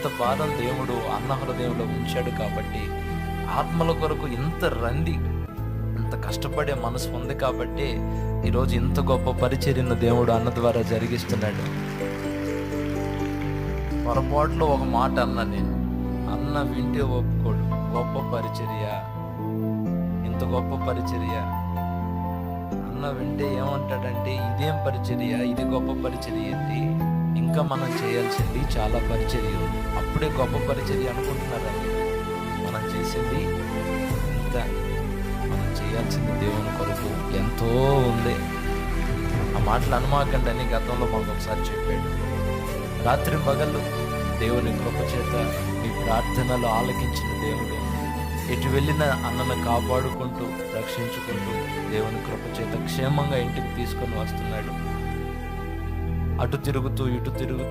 ఇంత భారం దేవుడు అన్న హృదయంలో ఉంచాడు కాబట్టి, ఆత్మల కొరకు ఇంత రండి, ఇంత కష్టపడే మనసు ఉంది కాబట్టి ఈరోజు ఇంత గొప్ప పరిచర్యను దేవుడు అన్న ద్వారా జరిగిస్తున్నాడు. పొరపాట్లో ఒక మాట అన్నా నేను, అన్న వింటే ఒప్పుకోడు. గొప్ప పరిచర్య, ఇంత గొప్ప పరిచర్య. అన్న వింటే ఏమంటాడంటే, ఇదేం పరిచర్య, ఇది గొప్ప పరిచర్య ఏంటి, ఇంకా మనం చేయాల్సింది చాలా పరిచర్య ఉంది. అప్పుడే గొప్ప పరిచర్య అనుకుంటున్నారండి. మనం చేసింది ఇంత, మనం చేయాల్సింది దేవుని కొరకు ఎంతో ఉంది. ఆ మాటలు అనుమాకండి అని గతంలో మనకు ఒకసారి చెప్పాడు. రాత్రి పగళ్ళు దేవుని కృప చేత మీ ప్రార్థనలు ఆలకించిన దేవుడు ఎటు వెళ్ళిన అన్నను కాపాడుకుంటూ రక్షించుకుంటూ దేవుని కృప చేత క్షేమంగా ఇంటికి తీసుకొని వస్తున్నాడు. అటు తిరుగుతూ ఇటు తిరుగు